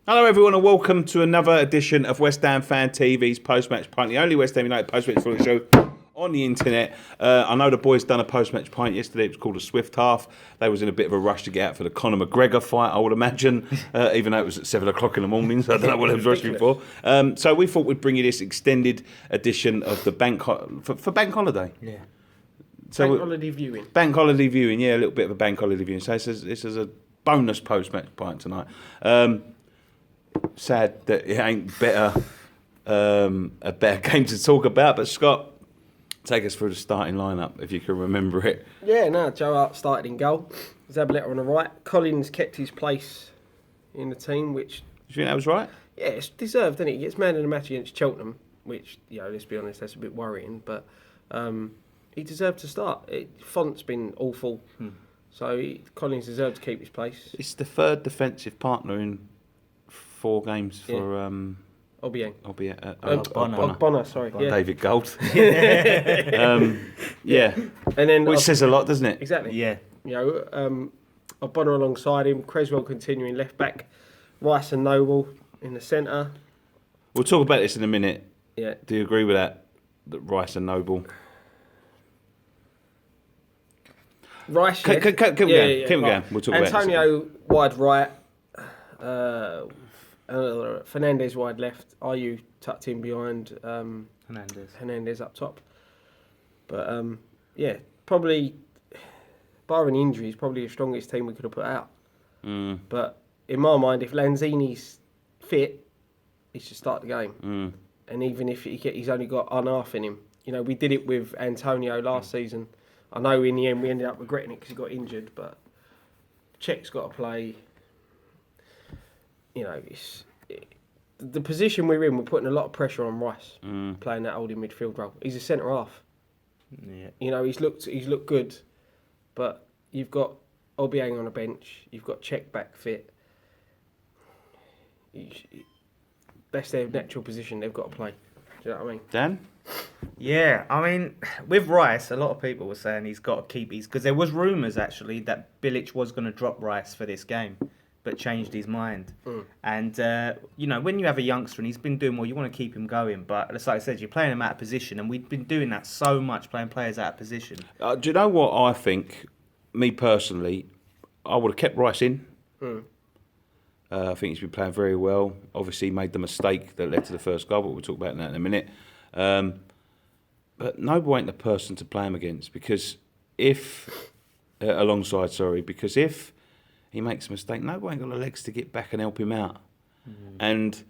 Hello everyone and welcome to another edition of West Ham Fan TV's Post-Match Pint, the only West Ham United post-match football show on the internet. I know the boys done a post-match pint yesterday. It was called a Swift Half. They was in a bit of a rush to get out for the Conor McGregor fight, I would imagine, even though it was at 7 o'clock in the morning, so I don't know what they was rushing for. So we thought we'd bring you this extended edition of the for Bank Holiday. Yeah. So Bank Holiday viewing. Bank Holiday viewing, yeah, a little bit of a Bank Holiday viewing. So this is a bonus post-match pint tonight. Sad that it ain't a better game to talk about, but Scott, take us through the starting lineup if you can remember it. Yeah, no, Joe Hart started in goal. Zabaleta on the right. Collins kept his place in the team, which... Do you think that was right? Yeah, it's deserved, isn't it? He gets man of the match against Cheltenham, which, let's be honest, that's a bit worrying, but he deserved to start. Font's been awful, so Collins deserved to keep his place. It's the third defensive partner in 4 games for Obiang. Bonner, sorry. Yeah. David Gold. Yeah. And then which says a lot, doesn't it? Exactly. Yeah. Bonner alongside him, Creswell continuing left back, Rice and Noble in the centre. We'll talk about this in a minute. Yeah. Do you agree with that Rice and Noble? Rice, Keep going. We'll talk about it. Antonio wide right, Fernandez wide left, Ayew tucked in behind Hernandez up top. But probably, barring injuries, probably the strongest team we could have put out. But in my mind, if Lanzini's fit, he should start the game. And even if he's only got half in him. We did it with Antonio last season. I know in the end we ended up regretting it because he got injured, but Czech's got to play. The position we're in, we're putting a lot of pressure on Rice, playing that holding midfield role. He's a centre half. Yeah. He's looked good, but you've got Obiang on a bench. You've got Czech back fit. That's their natural position. They've got to play. Do you know what I mean? Dan? Yeah, I mean, with Rice, a lot of people were saying he's got to keep his... Because there was rumours, actually, that Bilic was going to drop Rice for this game, but changed his mind. And, when you have a youngster and he's been doing well, you want to keep him going. But, like I said, you're playing him out of position, and we've been doing that so much, playing players out of position. Do you know what I think? Me, personally, I would have kept Rice in. I think he's been playing very well. Obviously, he made the mistake that led to the first goal, but we'll talk about that in a minute. But Noble ain't the person to play him against because if he makes a mistake, Noble ain't got the legs to get back and help him out. And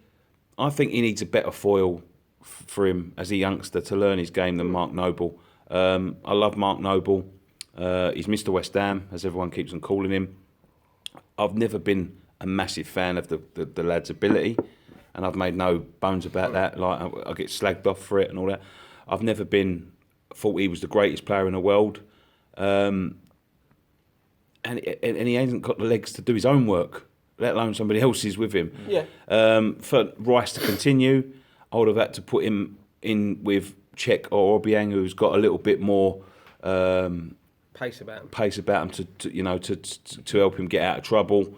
I think he needs a better foil for him as a youngster to learn his game than Mark Noble. I love Mark Noble. He's Mr. West Ham, as everyone keeps on calling him. I've never been a massive fan of the lad's ability, and I've made no bones about that. Like I get slagged off for it and all that. I've never thought he was the greatest player in the world, and he hasn't got the legs to do his own work, let alone somebody else's with him. Yeah. For Rice to continue, I would have had to put him in with Czech or Obiang, who's got a little bit more pace about him to help him get out of trouble.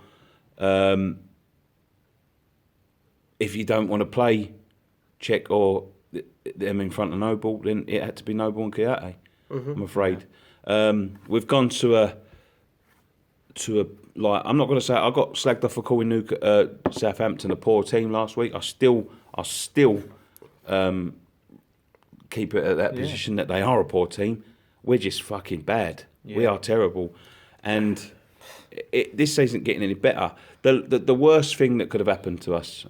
If you don't want to play Czech or them in front of Noble, then it had to be Noble and Kouyaté. I'm afraid. We've gone to a I'm not going to say I got slagged off for calling Southampton a poor team last week. I still keep it at that position that they are a poor team. We're just fucking bad. Yeah. We are terrible, and this isn't getting any better. The worst thing that could have happened to us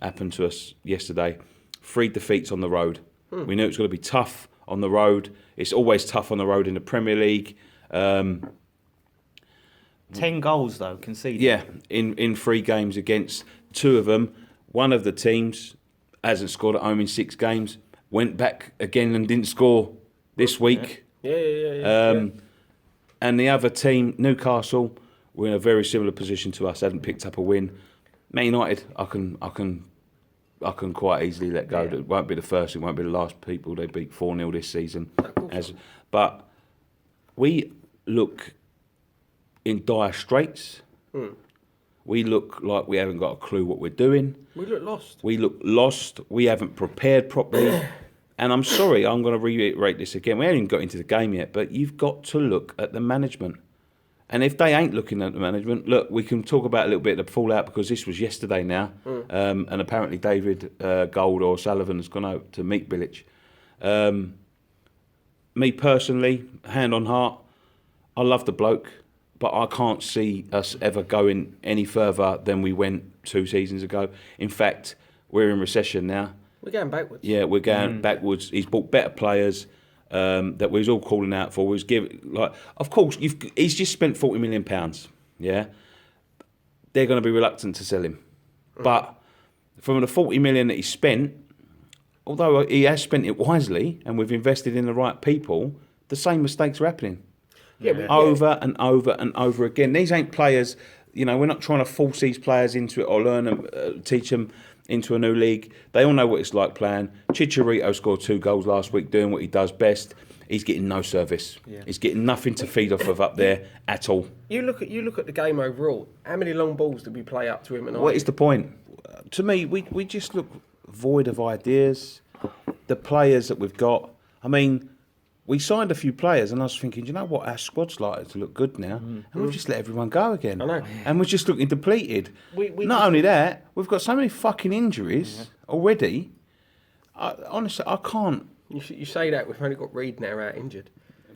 yesterday. 3 defeats on the road. We knew it was going to be tough on the road. It's always tough on the road in the Premier League. 10 goals, though, conceded. Yeah, in 3 games against 2 of them. One of the teams hasn't scored at home in 6 games. Went back again and didn't score this week. Yeah. And the other team, Newcastle, were in a very similar position to us. Hadn't picked up a win. Man United, I can quite easily let go. It won't be the first. It won't be the last people they beat 4-0 this season. But we look in dire straits. We look like we haven't got a clue what we're doing. We look lost. We look lost. We haven't prepared properly. And I'm sorry, I'm going to reiterate this again. We haven't even got into the game yet, but you've got to look at the management. And if they ain't looking at the management, look, we can talk about a little bit of the fallout because this was yesterday now. And apparently David Gold or Sullivan has gone out to meet Bilic. Me personally, hand on heart, I love the bloke, but I can't see us ever going any further than we went 2 seasons ago. In fact, we're in recession now. We're going backwards. Yeah, we're going backwards. He's bought better players that we was all calling out for. Of course, he's just spent £40 million. Yeah, they're going to be reluctant to sell him, but from the £40 million that he spent, although he has spent it wisely and we've invested in the right people, the same mistakes are happening. Over and over and over again. These ain't players. We're not trying to force these players into it or learn them, teach them into a new league. They all know what it's like playing. Chicharito scored 2 goals last week doing what he does best. He's getting no service. Yeah. He's getting nothing to feed off of up there at all. You look at the game overall. How many long balls did we play up to him at night? What is the point? To me, we just look void of ideas. The players that we've got, I mean, we signed a few players and I was thinking, you know what, our squad's likely to look good now. And we've just let everyone go again. I know. And we're just looking depleted. Not only that, we've got so many fucking injuries already. Honestly, I can't. You say that, we've only got Reed now out injured.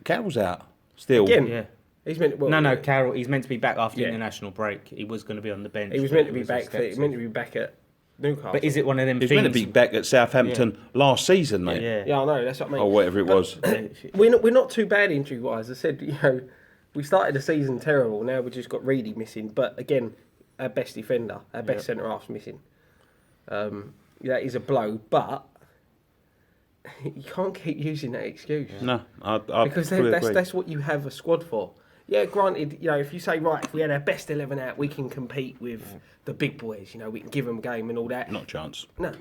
Carroll's out still. Again, Yeah. He's meant to, No, Carroll. He's meant to be back after the international break. He was going to be on the bench. He was meant to be back. At Newcastle. But is it one of them He's things? meant to be back at Southampton last season, mate. Yeah, I know. That's what I mean. Or whatever it was. We're not too bad injury wise. I said, we started the season terrible. Now we've just got Reedy missing. But again, our best defender, our best centre half's missing. That is a blow. But you can't keep using that excuse. No, I because fully agree. that's what you have a squad for. Yeah, granted, if you say, right, if we had our best 11 out, we can compete with the big boys, we can give them a game and all that. Not a chance. No.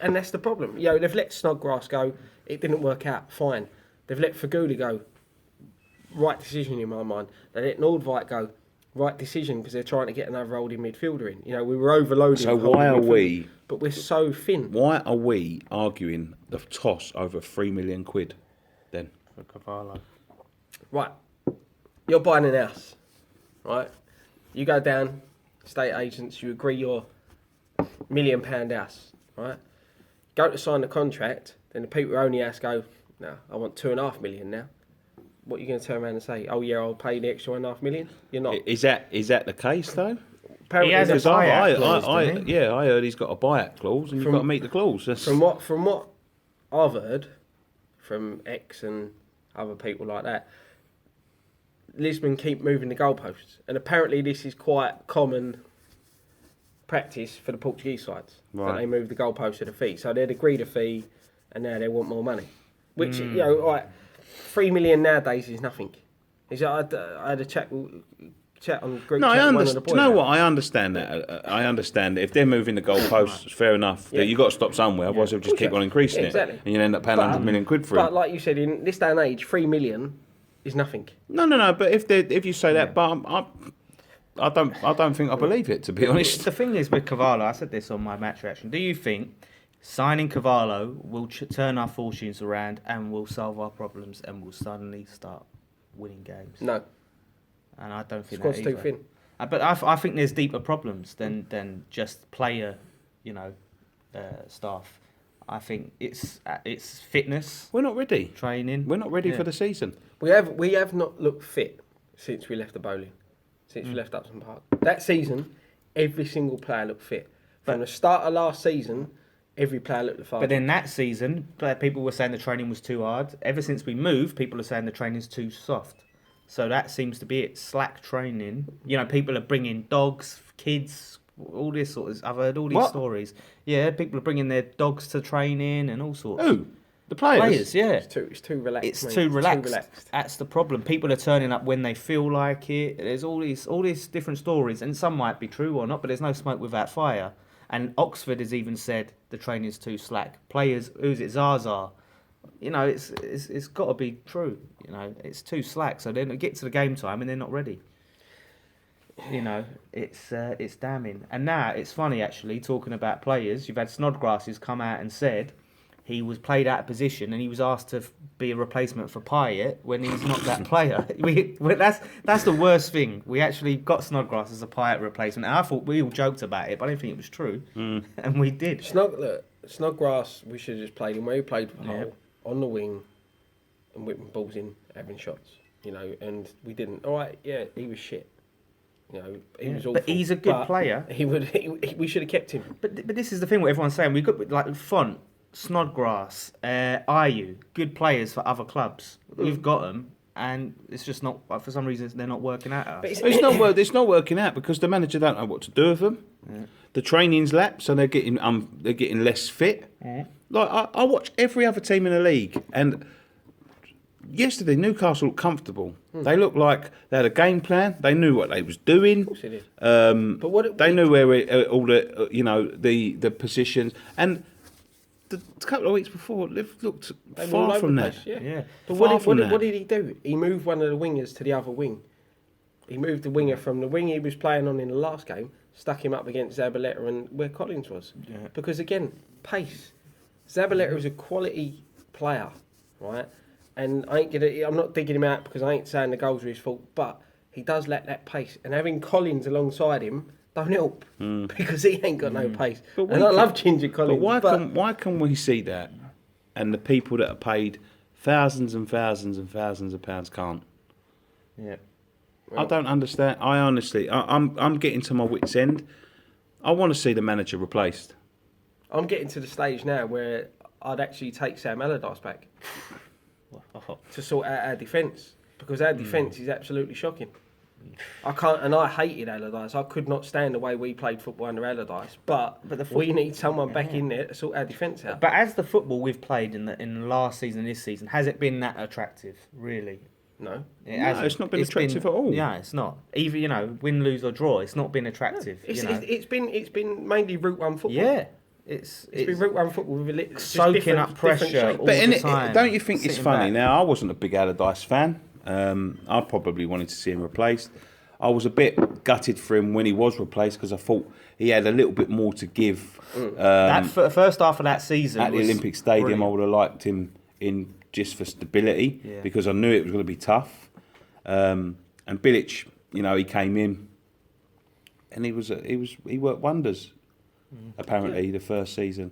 And that's the problem. They've let Snodgrass go, it didn't work out, fine. They've let Faguli go, right decision in my mind. They let Nordveit go, right decision, because they're trying to get another holding midfielder in. We were overloaded. So why are we... But we're so thin. Why are we arguing the toss over £3 million then? For Cavallo. Right. You're buying an house, right? You go down, estate agents, you agree your £1 million house, right? Go to sign the contract, then the people who own the house go, no, I want £2.5 million now. What are you going to turn around and say? Oh yeah, I'll pay the extra £1.5 million? You're not. Is that the case though? Apparently he has a buyout clause, doesn't he? I heard he's got a buyout clause, and you've got to meet the clause. From what I've heard from X and other people like that, Lisbon keep moving the goalposts, and apparently this is quite common practice for the Portuguese sides. That they move the goalposts of the fee. So they'd agreed a fee, and now they want more money. Which like £3 million nowadays is nothing. I had a chat on group. No, chat I with one of understand. the Do you know boys. what? I understand that. I understand that if they're moving the goalposts, fair enough. Yeah. You've got to stop somewhere, otherwise they'll just keep on increasing exactly. it, and you end up paying £100 million for it. But like you said, in this day and age, £3 million is nothing. No. But if you say that, but I don't think I believe it, to be honest. The thing is with Cavallo, I said this on my match reaction. Do you think signing Cavallo will turn our fortunes around and will solve our problems and will suddenly start winning games? No. And I don't think Squad's that too either. thin. But I think there's deeper problems than just player, staff. I think it's fitness, We're not ready. training. We're not ready for the season. We have not looked fit since we left the bowling, since we left Upton Park. That season, every single player looked fit. From the start of last season, every player looked the fast. But then that season, people were saying the training was too hard. Ever since we moved, people are saying the training's too soft. So that seems to be it. Slack training. People are bringing dogs, kids, all this sort of... I've heard all these stories. Yeah, people are bringing their dogs to training and all sorts. Who? The players? Yeah. It's too relaxed. It's mate. too relaxed. That's the problem. People are turning up when they feel like it. There's all these different stories, and some might be true or not, but there's no smoke without fire. And Oxford has even said the training's too slack. Players, who's it, Zaza? It's got to be true. It's too slack. So then they get to the game time and they're not ready. It's damning. And now it's funny actually talking about players. You've had Snodgrass who's come out and said he was played out of position and he was asked to be a replacement for Payet when he's not that player. That's the worst thing. We actually got Snodgrass as a Payet replacement. And I thought we all joked about it, but I didn't think it was true, and we did. Snodgrass, we should have just played him where he played with Hull, on the wing, and whipping balls in, having shots. And we didn't. All right, yeah, he was shit. He was awful. But he's a good player. We should have kept him. But this is the thing. What everyone's saying, we got like Font, Snodgrass, Ayew, good players for other clubs. We've got them, and it's just not. For some reason, they're not working out. It's not working out because the manager don't know what to do with them. Yeah. The training's lapsed, so they're getting less fit. Yeah. Like I watch every other team in the league, and yesterday Newcastle looked comfortable. They looked like they had a game plan. They knew what they was doing. Of course they did. But they knew where all the the positions and. A couple of weeks before, they've looked far from that. Yeah. But what did he do? He moved one of the wingers to the other wing. He moved the winger from the wing he was playing on in the last game, stuck him up against Zabaleta and where Collins was. Yeah. Because again, pace. Zabaleta is a quality player, right? And I'm not digging him out because I ain't saying the goals were his fault, but he does lack that pace. And having Collins alongside him don't help because he ain't got no pace. I love Ginger Collins. But why can we see that and the people that are paid thousands and thousands and thousands of pounds can't? Yeah. Well, I don't understand. I'm getting to my wit's end. I want to see the manager replaced. I'm getting to the stage now where I'd actually take Sam Allardyce back to sort out our defence because our defence is absolutely shocking. I hated Allardyce. I could not stand the way we played football under Allardyce. But we need someone back in there to sort our defence out. But as the football we've played in the last season, this season, has it been that attractive? Really? No. It's not been attractive at all. Yeah, it's not. Either win, lose or draw. It's not been attractive. No. It's been mainly Route 1 football. Yeah. It's been Route 1 football with soaking up pressure all the time. Don't you think it's funny? Back. Now, I wasn't a big Allardyce fan. I probably wanted to see him replaced. I was a bit gutted for him when he was replaced because I thought he had a little bit more to give. That first half of that season at the Olympic Stadium, brilliant. I would have liked him in just for stability because I knew it was going to be tough. And Bilic, he came in and he worked wonders. Apparently, the first season,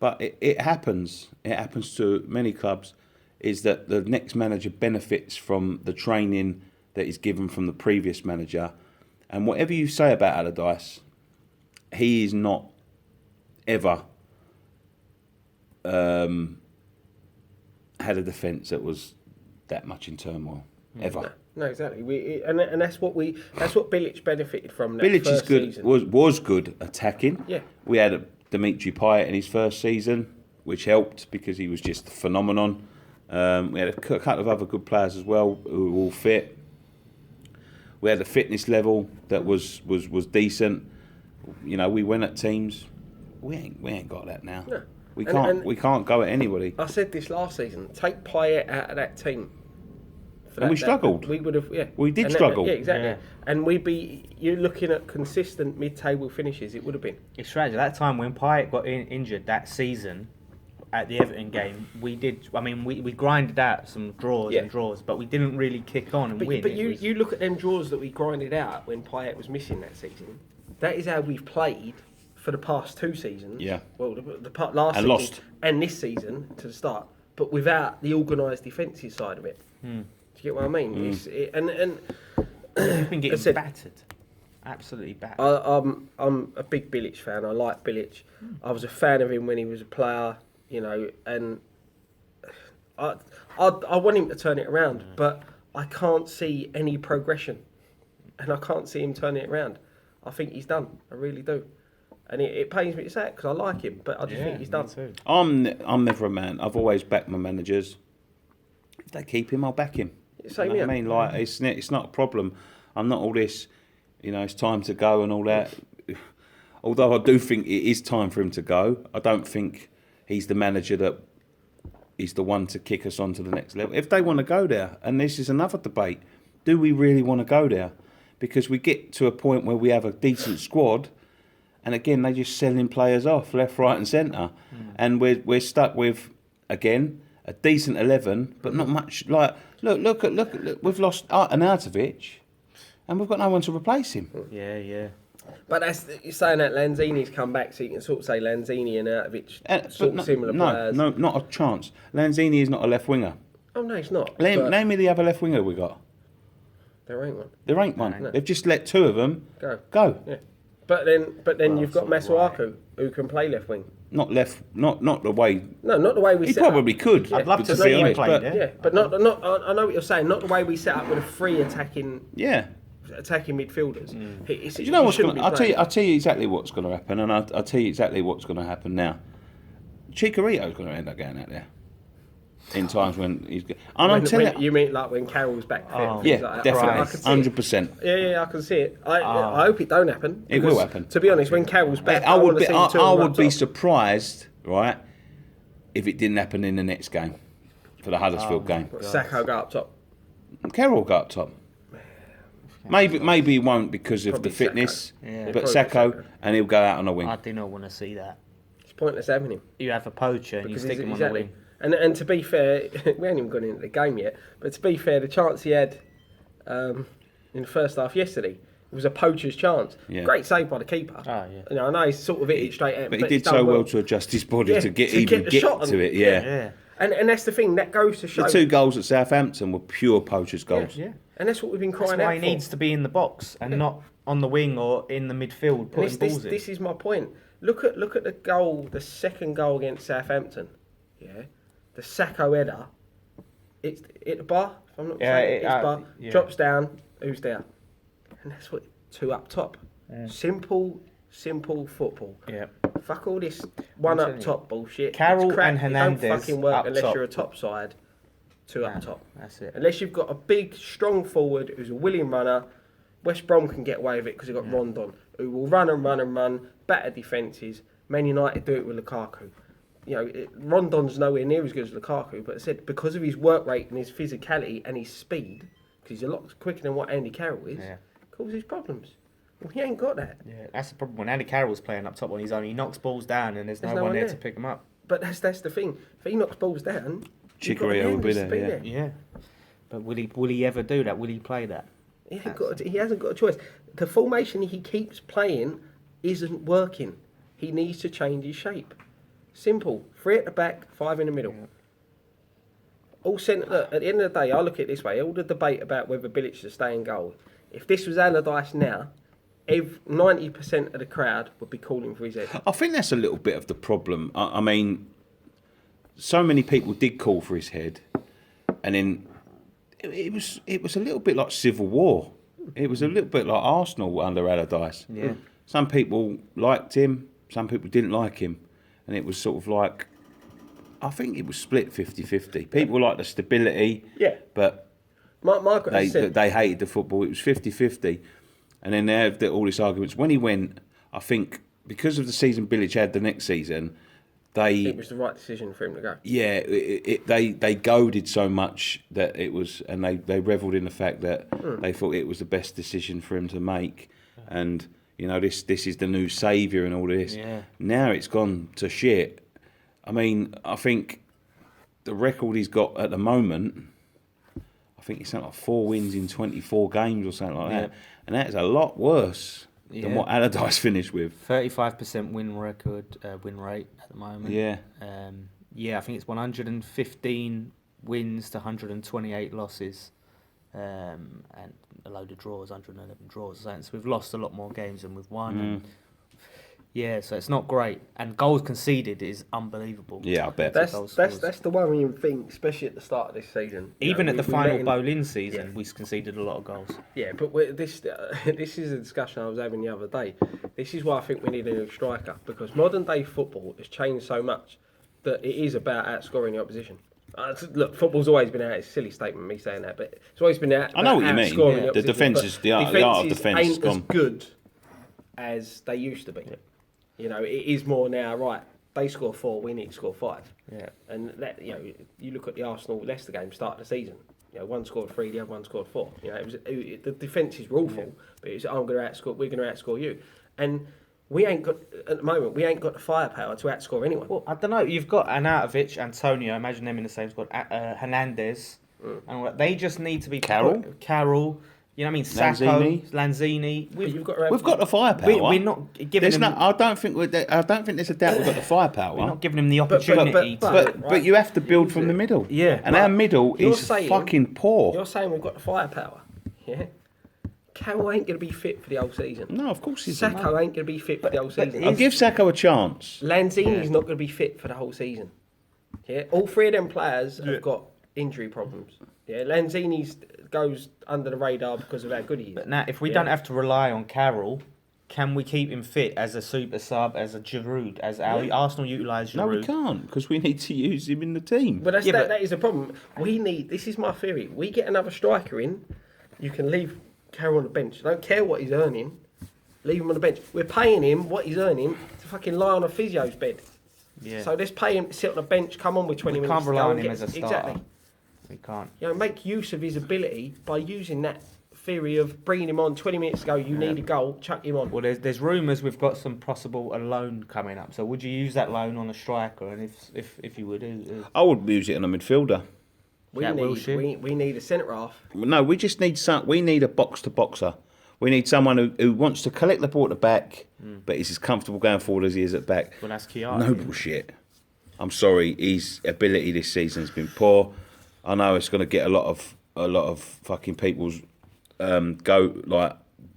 but it happens. It happens to many clubs. Is that the next manager benefits from the training that is given from the previous manager. And whatever you say about Allardyce, he is not ever had a defence that was that much in turmoil. Ever. No, exactly. And that's what Bilic benefited from. That Bilic first is good. Season. Was good attacking. Yeah. We had Dimitri Payet in his first season, which helped because he was just a phenomenon. We had a couple of other good players as well who were all fit. We had a fitness level that was decent. We went at teams. We ain't got that now. No. We can't go at anybody. I said this last season. Take Payet out of that team. And we struggled. We would have, We did struggle. Yeah, exactly. Yeah. And you're looking at consistent mid-table finishes. It would have been. It's tragic. That time when Payet got injured that season at the Everton game, we grinded out some draws, but we didn't really kick on and win. But you look at them draws that we grinded out when Payet was missing that season. That is how we've played for the past 2 seasons. Yeah. Well, the last season lost. And this season to the start, but without the organised defensive side of it. Do you get what I mean? We've been getting battered. Absolutely battered. I'm a big Bilic fan. I like Bilic. I was a fan of him when he was a player, and I want him to turn it around, but I can't see any progression, and I can't see him turning it around. I think he's done. I really do. And it pains me to say it because I like him, but I just think he's done. Too. I'm never a man. I've always backed my managers. If they keep him, I'll back him. Same here. I mean, it's not a problem. I'm not all this, it's time to go and all that. Although I do think it is time for him to go, I don't think he's the manager that is the one to kick us on to the next level. If they want to go there, and this is another debate, do we really want to go there? because we get to a point where we have a decent squad, and again they're just selling players off left, right, and centre, and we're stuck with again a decent 11, but not much. Like look, we've lost Arnautovic, and we've got no one to replace him. Yeah. But you're saying that Lanzini's come back, so you can sort of say Lanzini and Arnautovic similar players. No, not a chance. Lanzini is not a left winger. Oh no, it's not. Name me the other left winger we got. There ain't one. There ain't one. No. They've just let two of them go. Yeah. But then you've got Masuaku, who can play left wing. Not the way. No, not the way we. He probably could. I'd love to be see him honest, play but- there. Yeah, but not. I know what you're saying. Not the way we set up with a free attacking midfielders. Do you know what's going to? I'll tell you exactly what's going to happen, and I'll tell you exactly what's going to happen now. Chikorito's going to end up going out there in times when he's. And I'm telling you. You mean like when Carroll's back fit? Yeah, like definitely, 100%. Yeah, I can see it. I hope it don't happen. It will happen. To be honest, when Carroll's back, I would be. I would be top. surprised, right, if it didn't happen in the next game, for the Huddersfield game. Sacco go up top. Carroll will go up top. Maybe he won't because of Probably the fitness, Sacco. Yeah. but Probably Sacco, Sacco. and he'll go out on a wing. I do not want to see that. It's pointless having him. You have a poacher and you stick him on the wing. And to be fair, we haven't even gone into the game yet. But to be fair, the chance he had in the first half yesterday, it was a poacher's chance. Yeah. Great save by the keeper. Oh, yeah. You know, I know he's sort of hit it straight at, But he he's did done so well to adjust his body to get the shot to it. Yeah. And that's the thing that goes to show. The two goals at Southampton were pure poachers' goals. Yeah. And that's what we've been That's crying why out he for. needs to be in the box and not on the wing or in the midfield And putting balls in. this is my point. Look at the goal, the second goal against Southampton. Yeah, the Sacco header. It's hit the bar. If I'm not saying it's bar. Yeah. Drops down. Who's there? And that's what two up top. Simple football. Yeah. Fuck all this one telling up you. top bullshit. Carroll It's crap. and It Hernandez don't fucking work up unless top. you're a top side. Two up top. That's it. Unless you've got a big, strong forward who's a willing runner. West Brom can get away with it because they've got Rondon, who will run, batter defences. Man United do it with Lukaku. You know, Rondon's nowhere near as good as Lukaku, but I said because of his work rate and his physicality and his speed, because he's a lot quicker than what Andy Carroll is, causes problems. Well, he ain't got that. Yeah, that's the problem. When Andy Carroll's playing up top on his own, he knocks balls down and there's no one there to pick them up. But that's the thing. If he knocks balls down, Chikorito will be there. Yeah. But will he ever do that? Will he play that? He hasn't got a choice. The formation he keeps playing isn't working. He needs to change his shape. Simple. 3 at the back, 5 in the middle. All centre. Look, at the end of the day, I look at it this way. All the debate about whether Bilic should stay in goal. If this was Allardyce now, 90% of the crowd would be calling for his head. I think that's a little bit of the problem. I mean, so many people did call for his head, and then it was a little bit like civil war. It was a little bit like Arsenal under Allardyce. Yeah. Some people liked him, some people didn't like him, and it was sort of like, I think it was split 50-50. People liked the stability, but they hated the football. It was 50-50. And then they have all these arguments. When he went, I think because of the season Bilic had the next season, it was the right decision for him to go. Yeah, they goaded so much that it was, and they revelled in the fact that they thought it was the best decision for him to make. And you know, this is the new saviour and all this. Yeah. Now it's gone to shit. I mean, I think the record he's got at the moment, I think it's something like 4 wins in 24 games or something like that. And that is a lot worse than what Allardyce finished with. 35% win rate at the moment. Yeah. I think it's 115 wins to 128 losses, and a load of draws, 111 draws. So we've lost a lot more games than we've won. And so it's not great. And goals conceded is unbelievable. Yeah, I bet. That's the worrying thing, especially at the start of this season. Even at the final Boleyn season, we conceded a lot of goals. Yeah, but this is a discussion I was having the other day. This is why I think we need a new striker, because modern day football has changed so much that it is about outscoring the opposition. Look, football's always been out. It's a silly statement me saying that, but it's always been out. I know what you mean. outscoring Yeah. the The defence is the art of defence is ain't gone. as good as they used to be. Yeah. You know, it is more now. Right, they score 4, we need to score 5. Yeah, and that, you know, you look at the Arsenal Leicester game start of the season. You know, one scored 3, the other one scored 4. You know, the defences were awful, but it's we're going to outscore you, and we ain't got at the moment. We ain't got the firepower to outscore anyone. Well, I don't know. You've got Arnautovic, Antonio. Imagine them in the same squad. Hernandez, and they just need to be Carroll. You know what I mean? Sacco, Lanzini. We've got the firepower. We're not giving them. I don't think there's a doubt we've got the firepower. We're not giving them the opportunity. But you have to build from the middle. Yeah. And our middle is fucking poor. You're saying we've got the firepower. Yeah. Carroll ain't going to be fit for the whole season. No, of course he's not. Sacco ain't going to be fit for the whole season. I'll give Sacco a chance. Lanzini's not going to be fit for the whole season. Yeah. All 3 of them players have got injury problems. Yeah. Lanzini's goes under the radar because of how good he is. But now, if we don't have to rely on Carroll, can we keep him fit as a super sub, as a Giroud, as Arsenal utilise Giroud? No, we can't, because we need to use him in the team. But that is a problem. This is my theory. We get another striker in, you can leave Carroll on the bench. I don't care what he's earning. Leave him on the bench. We're paying him what he's earning to fucking lie on a physio's bed. Yeah. So let's pay him to sit on the bench, come on with 20 minutes. We can't rely on him as a starter. Exactly. We can't. You know, make use of his ability by using that theory of bringing him on 20 minutes ago. You need a goal, chuck him on. Well, there's rumours we've got some possible loan coming up. So would you use that loan on a striker? And if you would, I would use it on a midfielder. We need a centre half. No, we just need we need a box to boxer. We need someone who wants to collect the ball at the back, but is as comfortable going forward as he is at back. Well, that's Chiara. No bullshit. I'm sorry, his ability this season has been poor. I know it's going to get a lot of fucking people's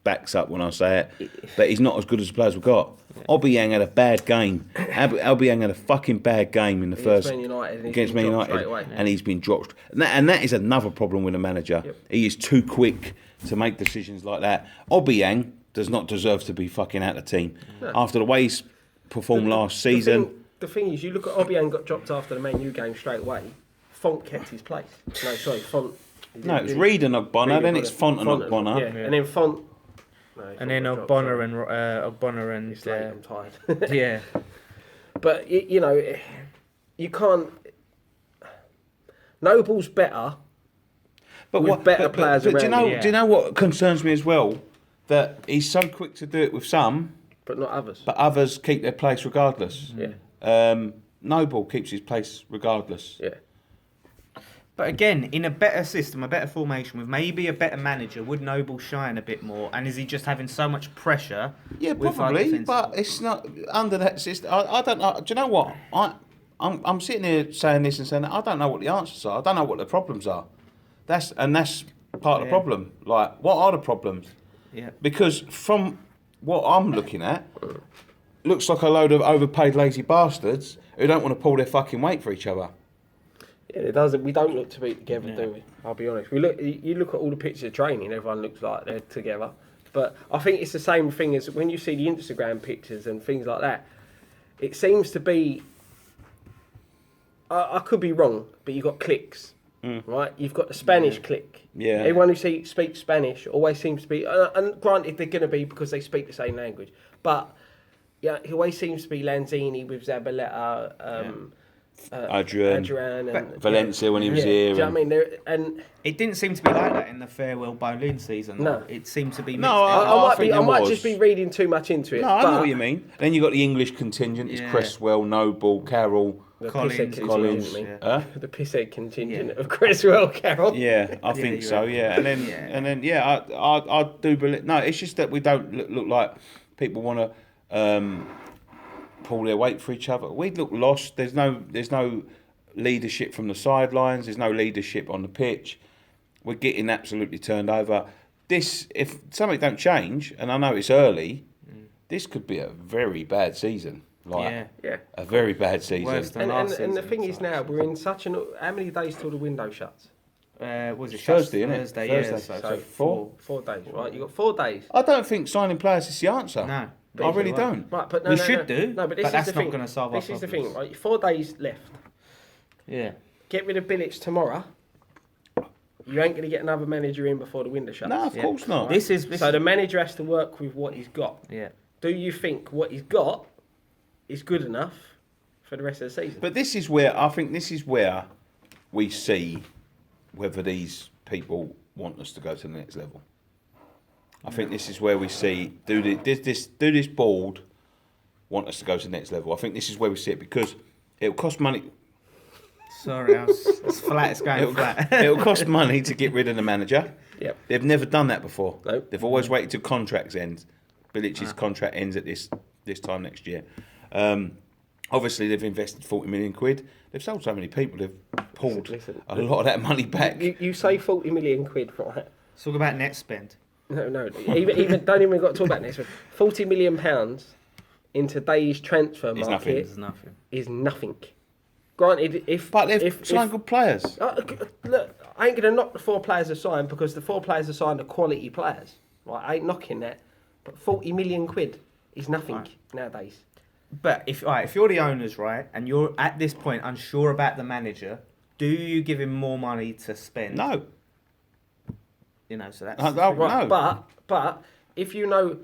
backs up when I say it, but he's not as good as the players we've got. Aubameyang had a bad game. Aubameyang had a fucking bad game in the first against Man United, and he's been dropped. And that is another problem with the manager. Yep. He is too quick to make decisions like that. Aubameyang does not deserve to be fucking out of the team after the way he's performed last season. The thing is, you look at Aubameyang got dropped after the Man U game straight away. Font kept his place. No, sorry, Font. No, it's Reed and Ogbonna, then it's Font and Ogbonna. Yeah, and then Font. No, and then Ogbonna and I'm tired. Yeah. But you can't. Noble's better. But with better players around. Do you know what concerns me as well? That he's so quick to do it with some, but not others. But others keep their place regardless. Yeah. Noble keeps his place regardless. Yeah. But again, in a better system, a better formation, with maybe a better manager, would Noble shine a bit more? And is he just having so much pressure? Yeah, probably. But it's not under that system. I don't know. Do you know what? I'm sitting here saying this and saying that. I don't know what the answers are. I don't know what the problems are. That's part of the problem. Like, what are the problems? Yeah. Because from what I'm looking at, looks like a load of overpaid lazy bastards who don't want to pull their fucking weight for each other. Yeah, it doesn't. We don't look to be together, do we? I'll be honest. You look at all the pictures of training. Everyone looks like they're together. But I think it's the same thing as when you see the Instagram pictures and things like that. It seems to be. I could be wrong, but you've got cliques, right? You've got the Spanish clique. Yeah. Everyone who speaks Spanish always seems to be, and granted they're going to be because they speak the same language, but it always seems to be Lanzini with Zabaleta. Adrian and Valencia when he was here. Do you know what I mean? And it didn't seem to be like that in the farewell Boleyn season. No, it seemed to be. No, I might just be reading too much into it. No, I know what you mean. Then you got the English contingent. It's Cresswell, Noble, Carroll, Collins. The pisshead contingent of Cresswell, Carroll. Yeah, I think so. Yeah, and then I do believe. No, it's just that we don't look like people want to. Pull their weight for each other. We look lost. There's no leadership from the sidelines. There's no leadership on the pitch. We're getting absolutely turned over. If something don't change, and I know it's early, this could be a very bad season. A very bad season. Worse than last season. And the thing is now, we're in such an... How many days till the window shuts? Was it Thursday, isn't it? Thursday, Thursday. So 4 days, right? You've got 4 days. I don't think signing players is the answer. No. I really don't. Right, but we should do. No, but that's not going to solve our problems. This is the thing, right? 4 days left. Yeah. Get rid of Bilic tomorrow. You ain't going to get another manager in before the window shuts. No, of course not. Right? So the manager has to work with what he's got. Yeah. Do you think what he's got is good enough for the rest of the season? But this is where we see whether these people want us to go to the next level. I think this is where we see do this board want us to go to the next level. I think this is where we see it because it'll cost money. Sorry, it's flat. It's going flat. It'll cost money to get rid of the manager. Yep. They've never done that before. Nope. They've always waited till contracts end. Bilic's contract ends at this time next year. Obviously, they've invested 40 million quid. They've sold so many people. They've pulled a lot of that money back. You say 40 million quid, right? Let's talk about net spend. No. Even don't even got to talk about this. 40 million pounds in today's transfer market is nothing. Granted, they've signed good players. Look, I ain't gonna knock the 4 players are signed because the 4 players are signed are quality players. Right, I ain't knocking that, but 40 million quid is nothing nowadays. But if you're the owners, right, and you're at this point unsure about the manager, do you give him more money to spend? No. You know, so that's Right, no. But if you know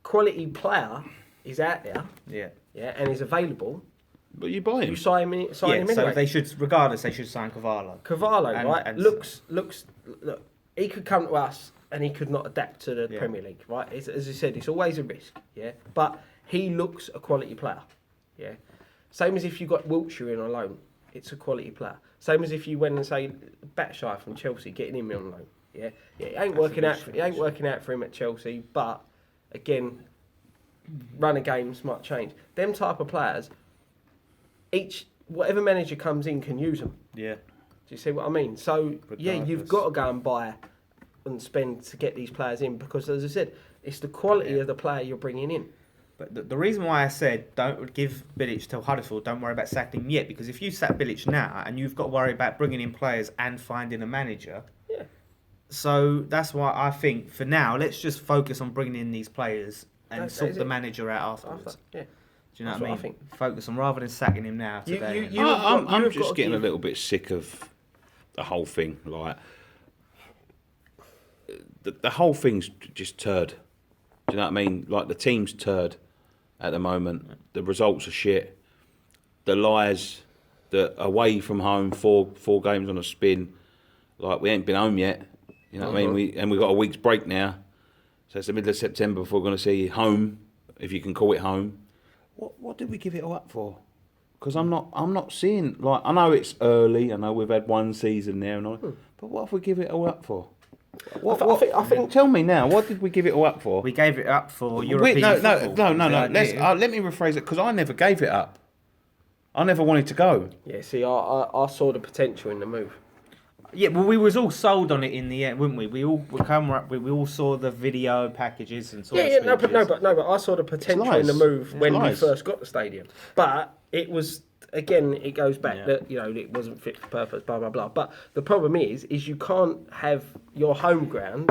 quality player is out there, and is available, but you buy him. You sign him anyway. So they should sign Cavallo. Right? Looks. Look, he could come to us and he could not adapt to the Premier League, right? As I said, it's always a risk, But he looks a quality player, Same as if you got Wiltshire in on loan, it's a quality player. Same as if you went and say Batshuayi from Chelsea, getting him on loan, It ain't working out. It ain't working out for him at Chelsea, but again, run of games might change. Them type of players. Whatever manager comes in can use them. Yeah. Do you see what I mean? So you've got to go and buy and spend to get these players in because, as I said, it's the quality of the player you're bringing in. But the reason why I said don't give Bilic till Huddersfield, don't worry about sacking him yet, because if you sack Bilic now and you've got to worry about bringing in players and finding a manager, so that's why I think for now let's just focus on bringing in these players and sort the manager out afterwards. Do you know what I mean? Focus on rather than sacking him now today. I'm just getting a little bit sick of the whole thing. Like the whole thing's just turd. Do you know what I mean? Like the team's turd at the moment. The results are shit. The lies, the away from home, four games on a spin. Like we ain't been home yet. You know what I mean? We've got a week's break now, so it's the middle of September before we're going to see home, if you can call it home. What did we give it all up for? Because I'm not seeing, like, I know it's early, I know we've had one season there and all, but what have we give it all up for? I think. Tell me now, what did we give it all up for? We gave it up for European football. No. Let me rephrase it, because I never gave it up. I never wanted to go. Yeah, see, I saw the potential in the move. Yeah, well, we was all sold on it in the end, weren't we? We all saw the video packages and saw but I saw the potential in the move when we first got the stadium. But it was, again, it goes back that it wasn't fit for purpose, blah blah blah. But the problem is you can't have your home ground,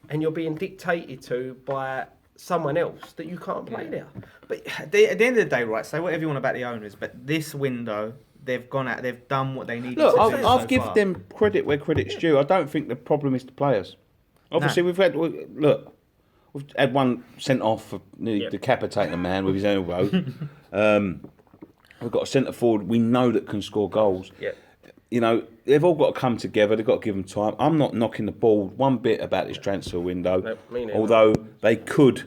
and you're being dictated to by someone else that you can't play there. But at the end of the day, right? Say whatever you want about the owners, but this window. They've gone out. They've done what they needed to do. I've given them credit where credit's due. I don't think the problem is the players. Obviously, we've had one sent off for nearly decapitating a man with his elbow. We've got a centre forward we know that can score goals. Yeah. They've all got to come together. They've got to give them time. I'm not knocking the ball one bit about this transfer window. Nope, me neither. Although they could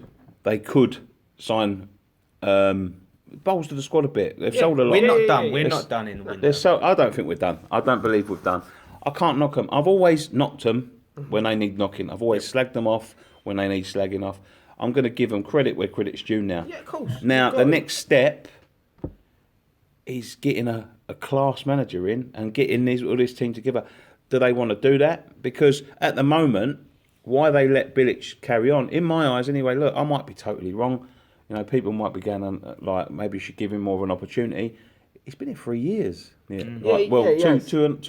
sign. Bolster the squad a bit. They've sold a lot. We're not done. We're not done in the window. I don't think we're done. I don't believe we've done. I can't knock them. I've always knocked them when they need knocking. I've always slagged them off when they need slagging off. I'm going to give them credit where credit's due now. Yeah, of course. Now, the next step is getting a class manager in and getting all this team together. Do they want to do that? Because at the moment, why they let Bilic carry on, in my eyes anyway, look, I might be totally wrong. People might be going on, like, maybe you should give him more of an opportunity. He's been here 3 years. Two and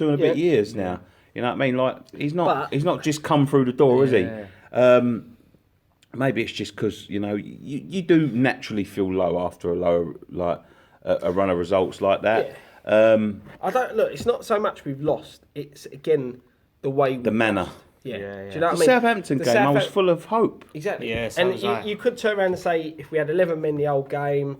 a bit years now. You know what I mean? Like, he's not just come through the door, is he? Maybe it's just because, you do naturally feel low after a run of results like that. Yeah. It's not so much we've lost. It's, again, the way the manner. Lost. Yeah. Do you know what the I mean? Southampton game, I was full of hope. Exactly. Yeah, so and you could turn around and say, if we had 11 men the old game,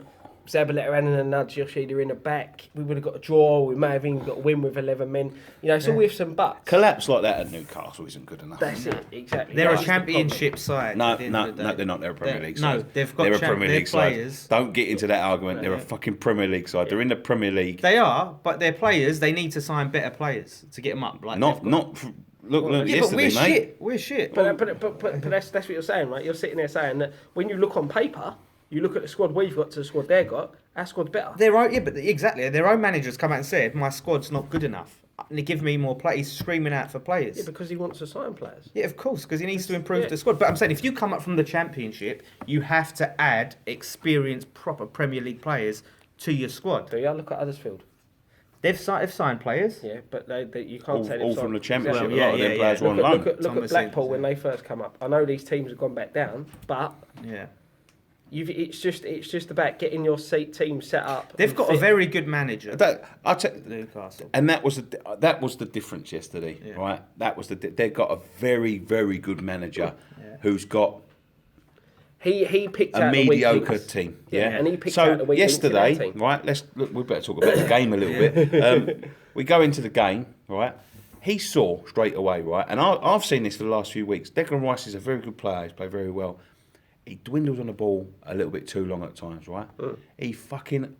Zabaleta and a nudge Yoshida in the back, we would have got a draw. We may have even got a win with 11 men. You know, it's all ifs and buts. Collapse like that at Newcastle isn't good enough. That's it, exactly. They're That's a championship side. No, they're not. They're a Premier League side. No, they've got they're a Premier League players. side. Don't get into that argument. They're a fucking Premier League side. They're in the Premier League. They are, but their players, they need to sign better players to get them up. Like Look, yesterday, but mate. We're shit. But that's what you're saying, right? You're sitting there saying that when you look on paper, you look at the squad we've got to the squad they've got, our squad's better. Exactly. Their own managers come out and said, my squad's not good enough. And they give me more players. He's screaming out for players. Yeah, because he wants to sign players. Yeah, of course, because he needs to improve the squad. But I'm saying, if you come up from the Championship, you have to add experienced, proper Premier League players to your squad. Do you look at Huddersfield? They've signed players. Yeah, but you can't say they've all signed. from the Championship. Exactly. A lot of them players were on loan. Look at Blackpool when they first come up. I know these teams have gone back down, but it's just about getting your team set up. They've got a very good manager. Newcastle, and that was the difference yesterday, right? That was they've got a very, very good manager who's got. He picked a out mediocre team, and he picked out the weak yesterday, team. right? We better talk about the game a little bit. We go into the game, right? He saw straight away, right? And I've seen this for the last few weeks. Declan Rice is a very good player. He's played very well. He dwindles on the ball a little bit too long at times, right? He fucking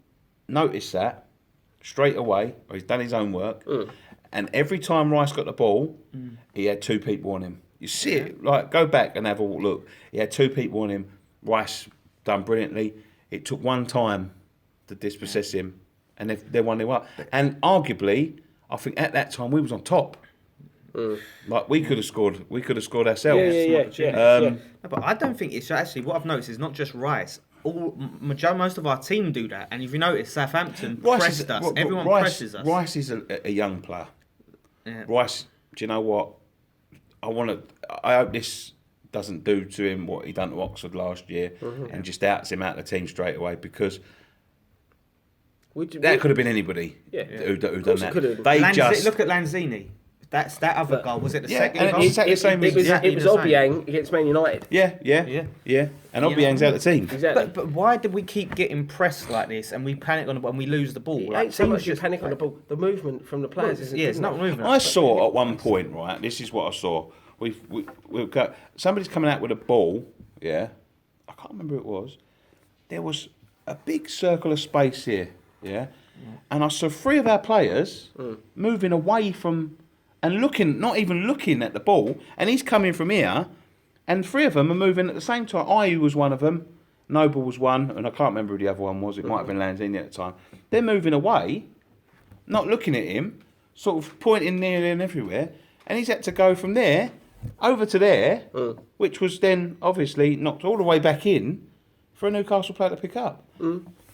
noticed that straight away, or he's done his own work. And every time Rice got the ball, he had two people on him. You see it, like, go back and have a look. He had two people on him. Rice done brilliantly. It took one time to dispossess him, and they're 1-0 up. And arguably, I think at that time we was on top. Like we could have scored. We could have scored ourselves. No, but I don't think it's actually what I've noticed is not just Rice. Most of our team do that, and if you notice, Southampton pressed us. Everyone presses us. Rice is a young player. Yeah. Rice, do you know what? I hope this doesn't do to him what he done to Oxford last year, and just outs him out of the team straight away, because that could have been anybody who done that. Look at Lanzini. That's that other goal. Was it the second goal? It was Obiang against Man United. Yeah. And Obiang's out of the team. Exactly. But why do we keep getting pressed like this and we panic on the ball and we lose the ball? It ain't so much you panic on the ball. The movement from the players isn't. It's not movement. I saw at one point, right? This is what I saw. We've got somebody's coming out with a ball. Yeah, I can't remember who it was. There was a big circle of space here. Yeah, and I saw three of our players moving away from. And not even looking at the ball, and he's coming from here, and three of them are moving at the same time. Ayew was one of them, Noble was one, and I can't remember who the other one was. It might have been Lanzini at the time. They're moving away, not looking at him, sort of pointing nearly and everywhere, and he's had to go from there over to there, which was then obviously knocked all the way back in for a Newcastle player to pick up.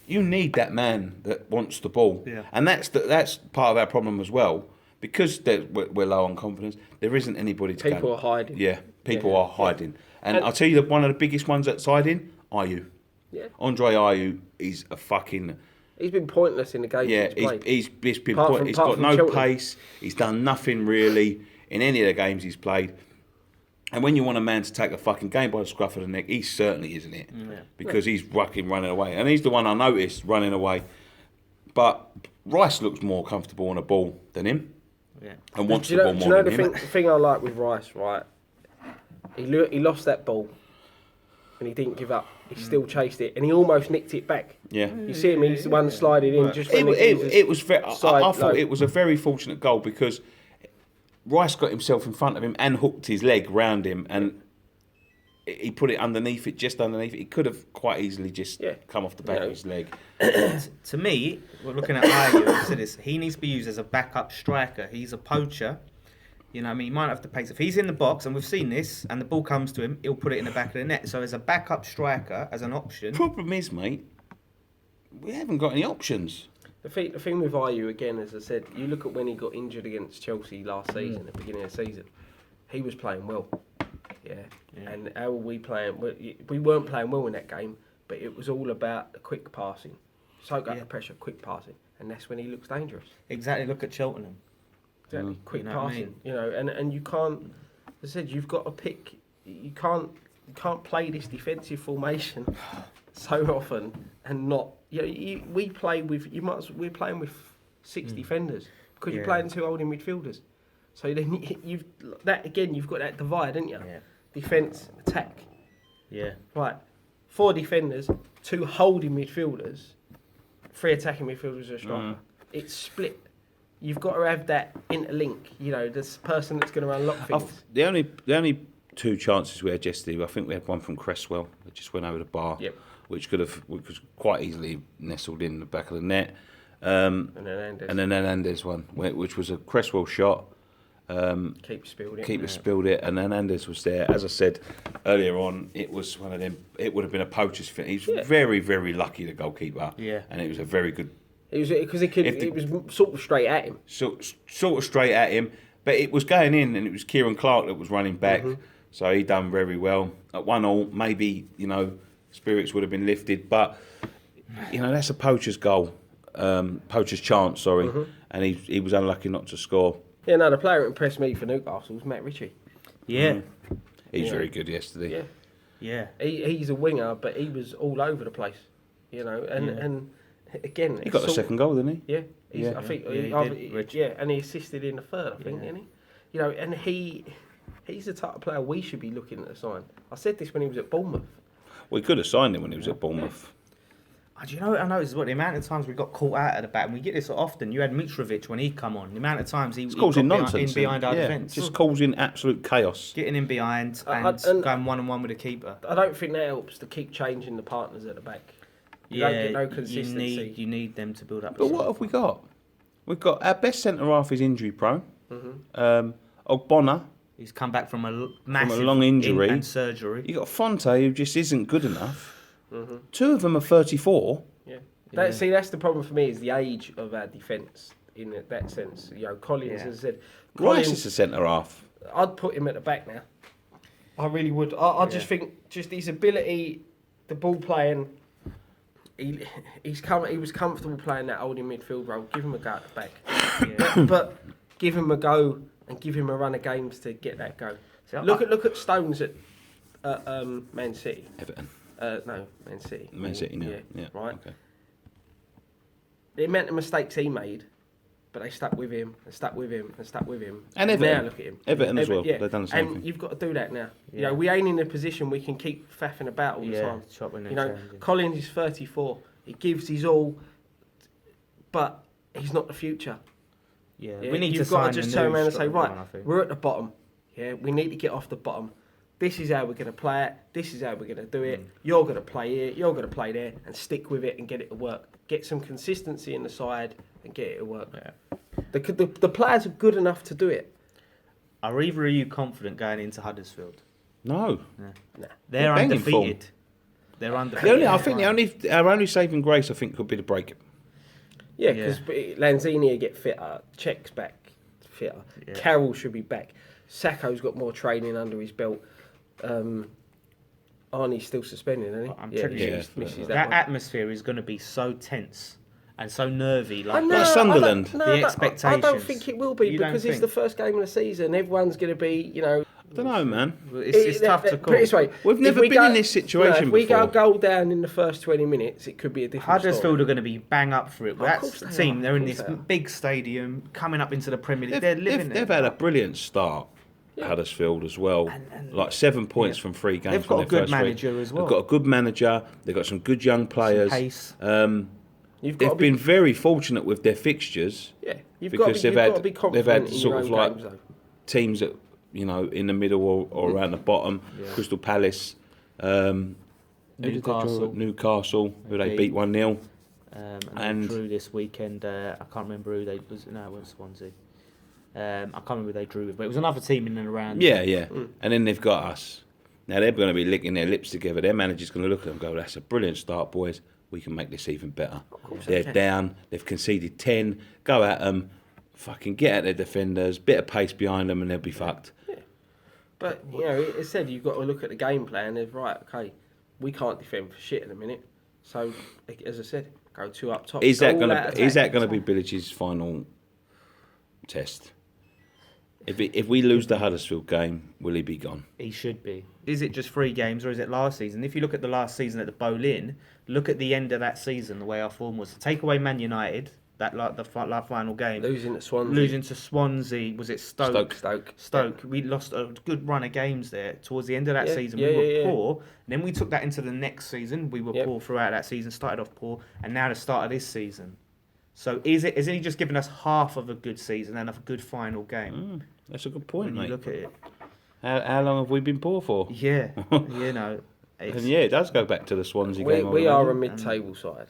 You need that man that wants the ball, and that's part of our problem as well. Because we're low on confidence, there isn't anybody to go. People are hiding. Yeah, people are hiding. And I'll tell you one of the biggest ones that's hiding, Ayew. Yeah. Andre Ayew is a fucking... He's been pointless in the game he's been pointless. He's got no pace. He's done nothing really in any of the games he's played. And when you want a man to take a fucking game by the scruff of the neck, he certainly isn't it. Because he's running away. And he's the one I noticed running away. But Rice looks more comfortable on a ball than him. And wants the ball more than him. The thing I like with Rice, right? He lost that ball, and he didn't give up. He still chased it, and he almost nicked it back. Yeah, you see him. He's the one sliding in. Just when it was. I thought it was a very fortunate goal because Rice got himself in front of him and hooked his leg round him, and he put it underneath it, just underneath it. He could have quite easily just come off the back of his leg. To me, we're looking at Ayew. I said this. He needs to be used as a backup striker. He's a poacher. You know what I mean? He might have to pace. If he's in the box, and we've seen this, and the ball comes to him, he'll put it in the back of the net. So as a backup striker, as an option... Problem is, mate, we haven't got any options. The thing with Ayew, again, as I said, you look at when he got injured against Chelsea last season, at the beginning of the season, he was playing well. Yeah. And how were we playing? We weren't playing well in that game, but it was all about the quick passing. Soak up the pressure, quick passing. And that's when he looks dangerous. Exactly, look at Cheltenham. Exactly, quick passing. You know, and you can't, as I said, you've got to pick, you can't play this defensive formation so often and not. We play with we're playing with 6 defenders because you're playing 2 holding midfielders. So then you've got that divide, haven't you? Yeah. Defence, attack. Yeah. Right. 4 defenders, 2 holding midfielders, 3 attacking midfielders and a striker. It's split. You've got to have that interlink. This person that's going to unlock things. The only 2 chances we had yesterday, I think we had one from Cresswell that just went over the bar, which was quite easily nestled in the back of the net. And then Hernandez one, which was a Cresswell shot. Keeper spilled it, and Hernandez was there. As I said earlier on, it was one of them. It would have been a poacher's fit. He's very, very lucky, the goalkeeper. Yeah, and it was a very good. It was because it was sort of straight at him. Sort of straight at him, but it was going in, and it was Kieran Clark that was running back. So he done very well. At 1-1, maybe spirits would have been lifted, but that's a poacher's goal, poacher's chance. Sorry, and he was unlucky not to score. Yeah, no, the player that impressed me for Newcastle was Matt Ritchie. Yeah. He's very good yesterday. Yeah. He's a winger, but he was all over the place, and again... He got the second goal, didn't he? Yeah. I think... and he assisted in the third, I think, didn't he? And he's the type of player we should be looking at the sign. I said this when he was at Bournemouth. We could have signed him when he was at Bournemouth. Do you know what I noticed? The amount of times we got caught out at the back, and we get this often. You had Mitrovic when he come on. The amount of times he causing got nonsense behind our defence. Just causing absolute chaos. Getting in behind and going one-on-one with the keeper. I don't think that helps to keep changing the partners at the back. You don't get no consistency. You need them to build up. But what have we got? We've got our best centre-half is injury prone. Ogbonna. He's come back from a massive long injury and surgery. You got Fonte, who just isn't good enough. 2 of them are 34. That's the problem for me is the age of our defence in that sense. Collins, as I said, Rice is a centre half. I'd put him at the back now. I really would. I just think his ability, the ball playing. He was comfortable playing that holding midfield role. Give him a go at the back, but give him a go and give him a run of games to get that go. Look at Stones at Man City. Everton. No, Man City. Man City now. Yeah. Right. Okay. It meant the mistakes he made, but they stuck with him and stuck with him and stuck with him. And Everton. Now look at him. Everton as well. They've done the same thing. And you've got to do that now. We ain't in a position we can keep faffing about all the time. Collins is 34. He gives his all, but he's not the future. We need You've to got to just turn around and say, right, one, we're at the bottom. We need to get off the bottom. This is how we're going to play it. This is how we're going to do it. You're going to play here. You're going to play there, and stick with it and get it to work. Get some consistency in the side and get it to work. The players are good enough to do it. Are either of you confident going into Huddersfield? No. Nah. They're undefeated. They're undefeated. Our only saving grace, I think, could be the break. Yeah, because Lanzini will get fitter. Czech's back fitter. Yeah. Carroll should be back. Sacco's got more training under his belt. Arnie's still suspended, isn't he? I'm telling you, that atmosphere is going to be so tense and so nervy. Like Sunderland. The expectations. I don't think it will be because it's the first game of the season. Everyone's going to be, I don't know, man. It's tough to call. Put it this way, we've never been in this situation before. If we go goal down in the first 20 minutes, it could be a different Huddersfield story. are going to be bang up for it. That's the team. They're in this big stadium, coming up into the Premier League. They're living They've had a brilliant start. Huddersfield as well, like 7 points from 3 games. They've got a good manager as well. They've got a good manager. They've got some good young players. Some pace. They've been very fortunate with their fixtures. Yeah, because they've had sort of like teams that in the middle or around the bottom. Crystal Palace, Newcastle, who they beat 1-0, and they drew this weekend. I can't remember who they was. No, it was Swansea. I can't remember who they drew with, but it was another team in and around. And then they've got us. Now they're going to be licking their lips together. Their manager's going to look at them and go, "That's a brilliant start, boys. We can make this even better." They're down. They've conceded 10. Go at them. Fucking get at their defenders. Bit of pace behind them, and they'll be fucked. Yeah. But it said you've got to look at the game plan. Is right. Okay, we can't defend for shit in a minute. So as I said, go 2 up top. Is that going to be Billich's final test? If we lose the Huddersfield game, will he be gone? He should be. Is it just 3 games or is it last season? If you look at the last season at the Boleyn, look at the end of that season, the way our form was. Take away Man United, that like the final game. Losing to Swansea. Was it Stoke? Stoke. We lost a good run of games there. Towards the end of that season, we were poor. Then we took that into the next season. We were poor throughout that season, started off poor, and now the start of this season. So is he just giving us half of a good season and a good final game? That's a good point, when mate. you look at it. How long have we been poor for? Yeah, you know. And it does go back to the Swansea game. We are a mid-table side.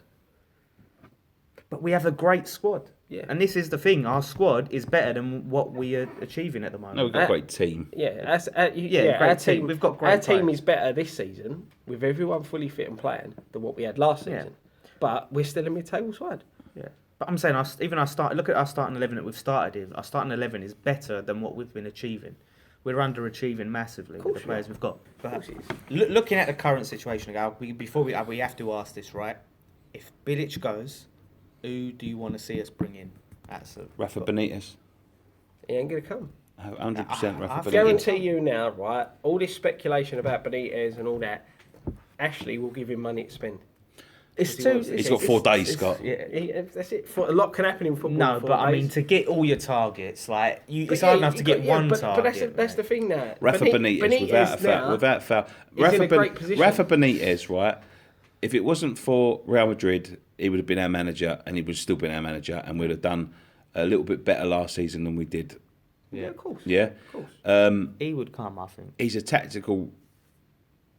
But we have a great squad. Yeah. And this is the thing. Our squad is better than what we are achieving at the moment. No, we've got a great team. Yeah, great our team. team. We've got great Our team players. is better this season with everyone fully fit and playing than what we had last season. But we're still a mid-table side. Yeah. But I'm saying, look at our starting 11 that we've started with. Our starting 11 is better than what we've been achieving. We're underachieving massively with the players we've got. But looking at the current situation, we have to ask this, right? If Bilic goes, who do you want to see us bring in? Rafa Benitez. He ain't going to come. 100% Rafa I Benitez. guarantee you now, right? All this speculation about Benitez and all that, Ashley will give him money to spend. It's too. He's got 4 days, Scott. Yeah, that's it. A lot can happen in football. No, but I mean, to get all your targets, it's hard enough to get one target. But that's the thing now. Rafa Benitez, without fail. He's in a great position. Rafa Benitez, right? If it wasn't for Real Madrid, he would have been our manager, and he would have still been our manager, and we'd have done a little bit better last season than we did. Yeah, of course. Yeah, of course. He would come, I think. He's a tactical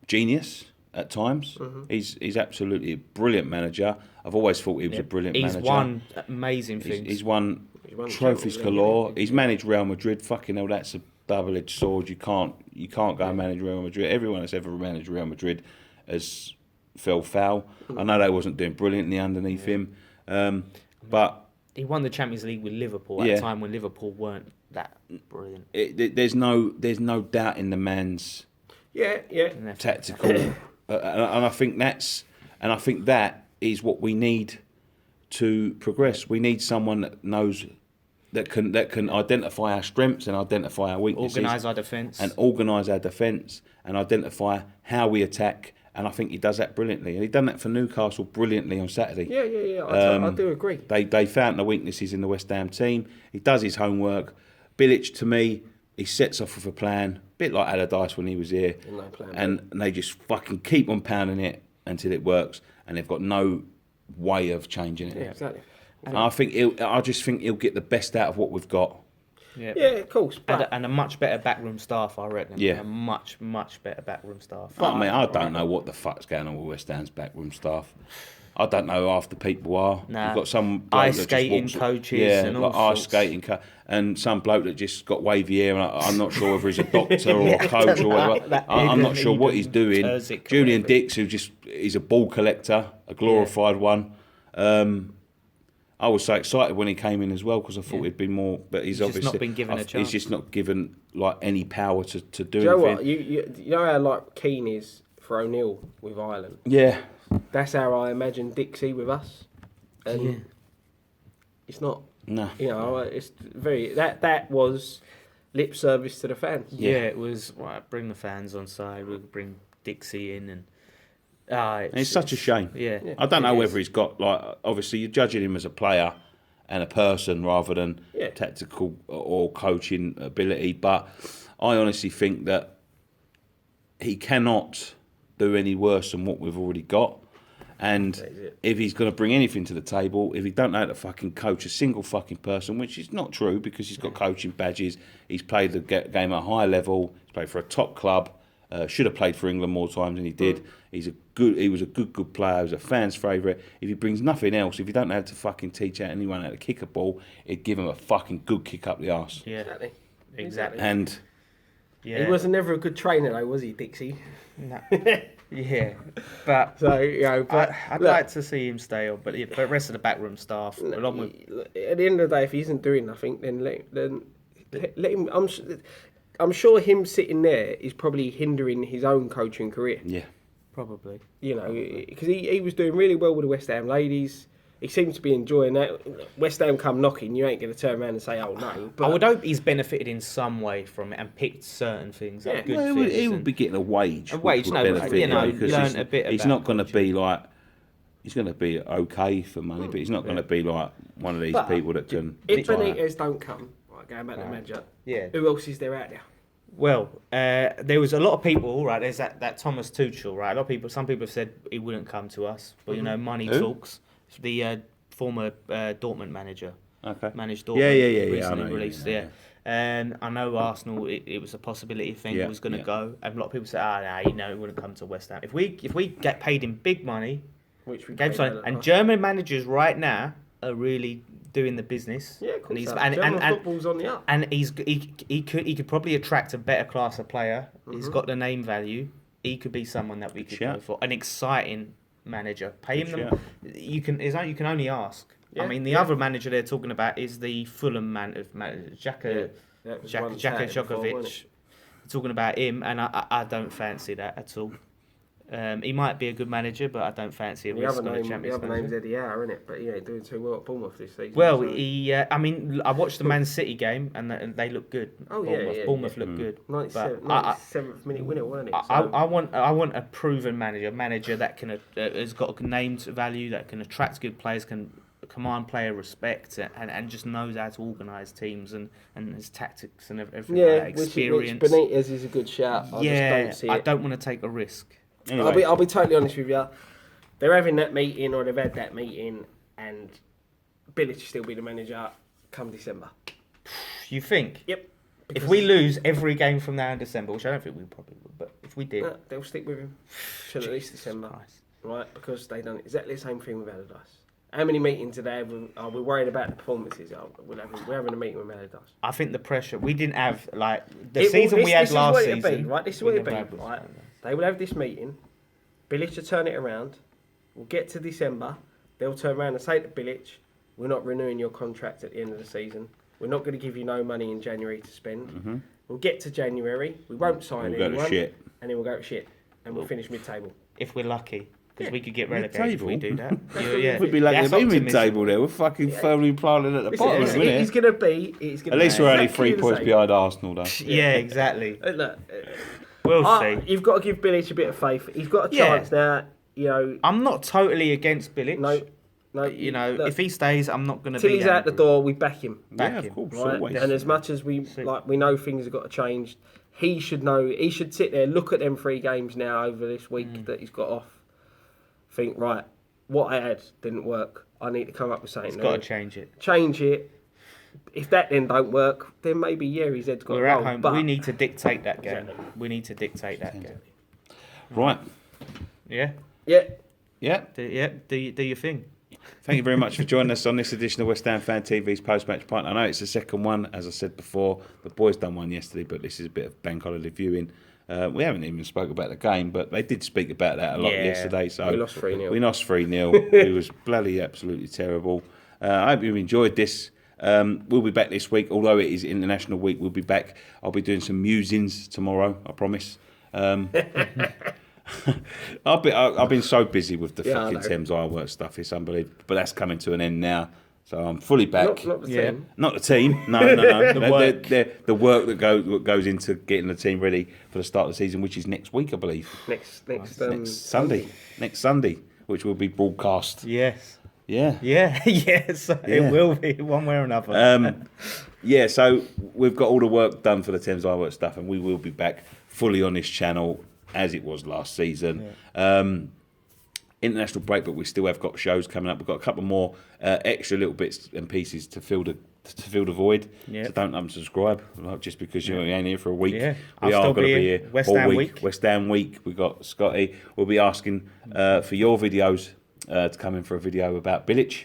genius at times. He's absolutely a brilliant manager. I've always thought he was a brilliant manager. He's won amazing things. He's won trophies galore. He's managed Real Madrid. Fucking hell, that's a double-edged sword. You can't go and manage Real Madrid. Everyone that's ever managed Real Madrid has fell foul. I know they wasn't doing brilliantly underneath him, but he won the Champions League with Liverpool at a time when Liverpool weren't that brilliant. There's no doubt in the man's tactical. And I think that is what we need to progress. We need someone that knows that can identify our strengths and identify our weaknesses, organise our defence, and identify how we attack. And I think he does that brilliantly. And he done that for Newcastle brilliantly on Saturday. Yeah. I do agree. They found the weaknesses in the West Ham team. He does his homework. Bilic, to me, he sets off with a plan, a bit like Allardyce when he was here, and they just fucking keep on pounding it until it works, and they've got no way of changing it. Yeah, exactly. And I just think he'll get the best out of what we've got. Yeah, of course. And a much better backroom staff, I reckon. Yeah. A much, much better backroom staff. I don't know what the fuck's going on with West Ham's backroom staff. I don't know who half the people are. Nah. You've got some bloke ice that skating just coaches and all ice sorts. skating and some bloke that just got wavy hair. And I'm not sure whether he's a doctor or a coach or whatever. I'm not sure what he's doing. Julian Dix, he's a ball collector, a glorified one. I was so excited when he came in as well because I thought he'd been more, but he's obviously just not been given a chance. He's just not given like any power to do Do you know what? anything. You know how Keane is for O'Neill with Ireland. Yeah. That's how I imagine Dixie with us, and it's not. No. You know, it's very that was lip service to the fans. Yeah, it was. Right, bring the fans on side. We'll bring Dixie in, and it's such a shame. Yeah. I don't know whether he's got obviously you're judging him as a player and a person rather than tactical or coaching ability, but I honestly think that he cannot do any worse than what we've already got. And if he's going to bring anything to the table, if he don't know how to fucking coach a single fucking person, which is not true because he's got coaching badges, he's played the game at a high level, he's played for a top club, should have played for England more times than he did. He was a good player, he was a fan's favourite. If he brings nothing else, if he don't know how to fucking teach anyone how to kick a ball, he'd give him a fucking good kick up the arse. Yeah, exactly. And he was never a good trainer though, was he, Dixie? No. Yeah, but so I'd like to see him stay on. But the rest of the backroom staff, along with at the end of the day, if he isn't doing nothing, then let him. I'm sure him sitting there is probably hindering his own coaching career. yeah, probably. You know, because he was doing really well with the West Ham ladies. he seems to be enjoying that. West Ham come knocking, you ain't going to turn around and say, "Oh no." But I would hope he's benefited in some way from it and picked certain things. Yeah. Like good Well, things he would and- be getting a wage. A wage, which would no, benefit you know, him, because learn a bit he's about not going to coaching. be like. He's going to be okay for money, but he's not going to be like one of these But people that can. if try Benitez don't come, right, going back to the manager, Yeah. who else is there out there? Well, there was a lot of people, right? There's that Thomas Tuchel, right? A lot of people, some people have said he wouldn't come to us, but you know, money Who? talks. The former Dortmund manager, Okay. managed Dortmund. Yeah. I Recently know, released, yeah. And I know Arsenal, it was a possibility thing Yeah, he was going to yeah. go, and a lot of people say, he wouldn't come to West Ham. If we get paid him big money, Which we Gabe paid Simon, out and of- German managers right now are really doing the business. Yeah, of course. and he's And, German football's on the up. and he could probably attract a better class of player. He's got the name value. He could be someone that we could go shout. for. An exciting manager. Pay him Good the you can only ask. I Yeah, mean, the yeah. other manager they're talking about is the Fulham manager, Jaka That was one shouted before, wasn't Djokovic. Talking about him, and I don't fancy that at all. He might be a good manager, but I don't fancy a The risk other on a name, the Champions other League. name's Eddie Howe, isn't it? But he ain't doing too well at Bournemouth this season. Well, so- I mean, I watched the Man City game, and they look good. Oh, yeah, Bournemouth, yeah, Bournemouth yeah. look good. 97th, But I- 97th minute winner, wasn't it? I want a proven manager that can has got a named value, that can attract good players, can command player respect, and just knows how to organise teams and his tactics and everything like that. which Experience. Benitez is a good shout. I just don't see it. I don't want to take a risk. Anyway, I'll be totally honest with you. They're having that meeting, or they've had that meeting, and Bilic will still be the manager come December. You think? Yep. If we lose every game from now in December, which I don't think we probably would, but if we did, They'll stick with him till at least December, Christ. right? Because they've done exactly the same thing with Allardyce. How many meetings today are we worried about the performances? We're having a meeting with Allardyce. I think the pressure we didn't have, like the season we had this last is what it'd season. be, right? This is we what it'd never be, had was right? like that. They will have this meeting. Bilic will turn it around. We'll get to December. They'll turn around and say to Bilic, "We're not renewing your contract at the end of the season. We're not going to give you no money in January to spend. We'll get to January. We won't sign We'll go to anyone, shit. and then we'll go to shit, and we'll finish mid-table." If we're lucky, because Yeah. we could get relegated if we do Mid-table? that. Yeah, we'd be like That's the beaming optimism. table there. We're fucking firmly planted at the Listen, bottom, it's isn't it? going to be. It's gonna At least be we're only exactly 3 the points same. behind Arsenal, though. Yeah, exactly. Look, We'll see. you've got to give Bilic a bit of faith. He's got a Yeah. chance now. You know, I'm not totally against Bilic. no. You know, look, if he stays, I'm not going to till be he's out the angry. door, we back him. Back Yeah, him. of course, Right? always. And as much as we know things have got to change, he should know. He should sit there, look at them 3 games now over this week that he's got off. Think, right, what I had didn't work. I need to come up with something. He's new. got to change it. Change it. If that then don't work, then maybe his head's got We're to at roll. home. But We need to dictate that game. Exactly. We need to dictate that game. Right. Yeah. yeah, Yeah. Do your thing. Thank you very much for joining us on this edition of West Ham Fan TV's post-match pint. I know it's the second one, as I said before. The boys done one yesterday, but this is a bit of bank holiday viewing. We haven't even spoke about the game, but they did speak about that a lot Yeah. yesterday. So We lost 3-0. We lost 3-0. It was bloody absolutely terrible. I hope you've enjoyed this. We'll be back this week, although it is International Week. We'll be back. I'll be doing some musings tomorrow, I promise. I've been so busy with the Yeah, I fucking know. Thames Ironworks stuff. It's unbelievable. But that's coming to an end now. So I'm fully back. not the Yeah. team. Not the team. No. The work. The work that goes into getting the team ready for the start of the season, which is next week, I believe. Next Sunday. Next Sunday, which will be broadcast. Yes. Yeah. Yeah. Yes. Yeah. It will be one way or another. Yeah, so we've got all the work done for the Thames Ironworks stuff, and we will be back fully on this channel as it was last season. International break, but we still have got shows coming up. We've got a couple more extra little bits and pieces to fill the void. Yeah. So don't unsubscribe, like, just because you ain't here for a week. Yeah. We I'll are still going to be be here. here West all Ham week. week. West Ham week. We've got Scotty. We'll be asking for your videos to come in for a video about Bilic.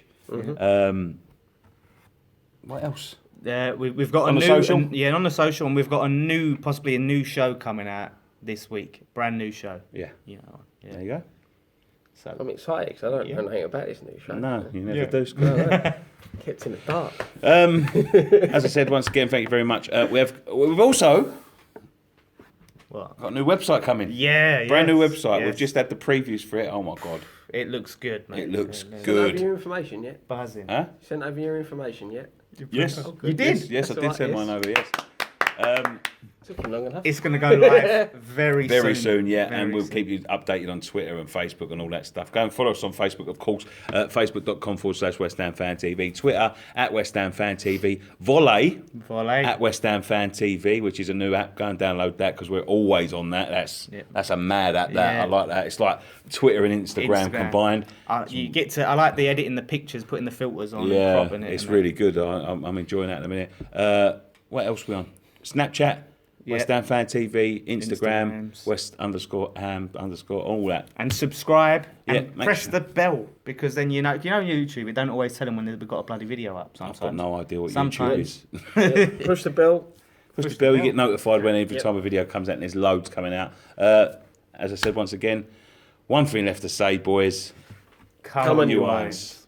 What else? We've got On a the new social? on the social, and we've got possibly a new show coming out this week. Brand new show. Yeah. You know. Yeah. There you go. So I'm excited because I don't know anything about this new show. No, you never Yeah. do, Scott. Kept in the dark. As I said, once again, thank you very much. We've also what? got a new website coming. Yeah. Brand new yes, website. yes. We've just had the previews for it. Oh my god, it looks good, mate. It looks Sent over good. your information yet? Buzzing. Huh? Sent over your information yet? Yes. Oh, you did? Yes, I That's did all send right, mine over, yes. Took long enough. It's going to go live very soon. Very soon, yeah, Very and we'll soon. keep you updated on Twitter and Facebook and all that stuff. Go and follow us on Facebook, of course, facebook.com/West Ham Fan TV, Twitter @West Ham Fan TV, Volley Volley. @West Ham Fan TV, which is a new app. Go and download that because we're always on that. That's a mad app. That Yeah. I like that. It's like Twitter and Instagram combined. You get to. I like the editing the pictures, putting the filters on, and Yeah, cropping it. it's and really good. I'm enjoying that in a minute. What else we on? Snapchat. Yeah. West Ham Fan TV, Instagram, Instagrams. West_Ham_, all that. And subscribe Yeah, and make press sure. the bell because then you know YouTube. It don't always tell them when we've got a bloody video up. I've Sometimes. got no idea what Sometimes. YouTube is. Push the bell. Push the bell, you get notified when every Yep. time a video comes out, and there's loads coming out. As I said once again, one thing left to say, boys. Come on, you you ones.